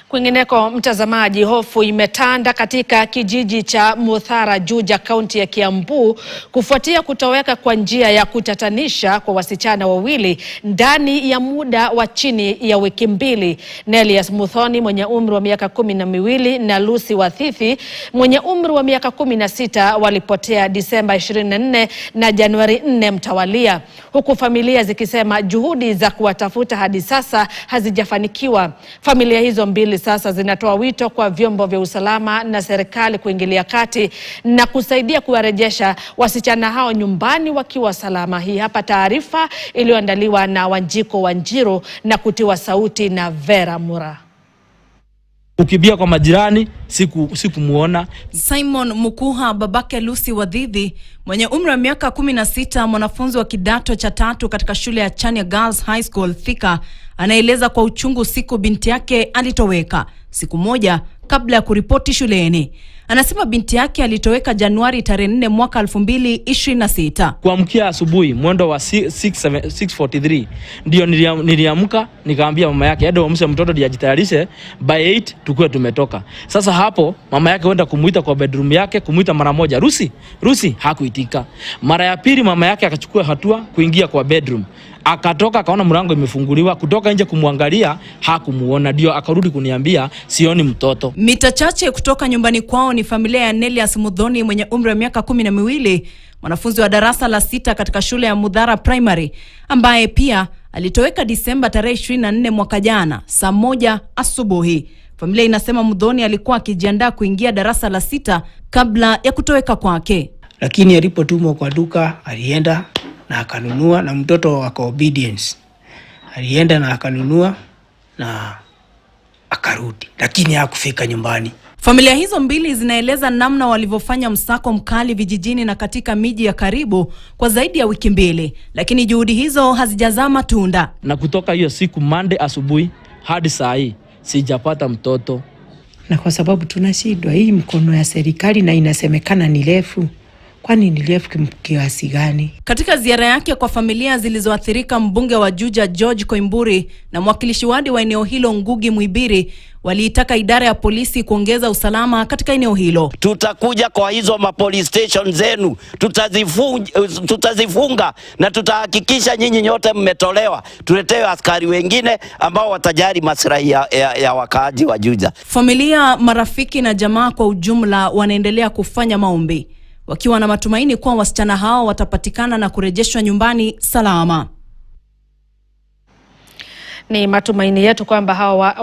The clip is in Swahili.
Kwingineko mtazamaji, hofu imetanda katika kijiji cha Muthara, Juja, kaunti ya Kiambu kufuatia kutoweka kwa njia ya kutatanisha kwa wasichana wawili ndani ya muda wa chini ya wiki mbili. Nelias Muthoni mwenye umri wa miaka 12 na Lucy Wathithi mwenye umri wa miaka 16 walipotea Disemba 24 na Januari 4 mtawalia, huku familia zikisema juhudi za kuwatafuta hadi sasa hazijafanikiwa. Familia hizo mbili sasa zinatoa wito kwa vyombo vya usalama na serikali kuingilia kati na kusaidia kuwarejesha wasichana hao nyumbani wakiwa salama. Hii hapa taarifa iliyoandaliwa na Wanjiko Wanjiru na kutiwa sauti na Vera Mura. Ukibia kwa majirani sikumuona. Simon Mukuha, babake Lucy Wathithi mwenye umri wa miaka 16, mwanafunzi wa kidato cha 3 katika shule ya Chania Girls High School Thika, anaeleza kwa uchungu siku binti yake alitoweka, siku moja kabla ya kuripoti shuleni. Anasema binti yake alitoweka Januari tarehe 4 mwaka 2026. Kuamkia asubuhi mwendo wa 6:43 ndio niliamka nikaambia mama yake hadi amshe mtoto dijitayarishe by 8 tukue tumetoka. Sasa hapo mama yake wenda kumuita kwa bedroom yake, kumuita mara moja Rusi hakuitika. Mara ya pili mama yake akachukua hatua kuingia kwa bedroom. Akatoka akaona mlango imefunguliwa, kutoka nje kumwangalia hakumuona, ndio akarudi kuniambia sioni mtoto. Mita chache kutoka nyumbani kwao ni familia ya Nelias Muthoni mwenye umri wa miaka 12, mwanafunzi wa darasa la 6 katika shule ya Muthara Primary, ambaye pia alitoweka Disemba tarehe 24 mwaka jana saa 1 asubuhi. Familia inasema Muthoni alikuwa akijiandaa kuingia darasa la 6 kabla ya kutoweka kwake. Lakini alipotumwa kwa duka alienda na akanunua, na mtoto waka obedience. Alienda na akanunua na akarudi, lakini hakufika nyumbani. Familia hizo mbili zinaeleza namna walivyofanya msako mkali vijijini na katika miji ya karibu kwa zaidi ya wiki mbili, lakini juhudi hizo hazijazaa matunda. Na kutoka hiyo siku Monday asubuhi hadi saa hii sijapata mtoto. Na kwa sababu tunashindwa, hii mkono ya serikali na inasemekana ni refu. Kwani ni refu kiasi gani? Katika ziara yake kwa familia zilizoathirika, mbunge wa Juja George Koimburi na mwakilishi wadi wa eneo hilo Ngugi Muibiri waliitaka idara ya polisi kuongeza usalama katika eneo hilo. Tutakuja kwa hizo police station zenu, tutazifunga na tutahakikisha nyinyi nyote mmetolewa. Tuletewe askari wengine ambao watajali maslahi ya wakaaji wa Juja. Familia, marafiki na jamaa kwa ujumla wanaendelea kufanya maombi, wakiwa na matumaini kuwa wasichana hao watapatikana na kurejeshwa nyumbani salama. Ni matumaini yetu kwamba hawa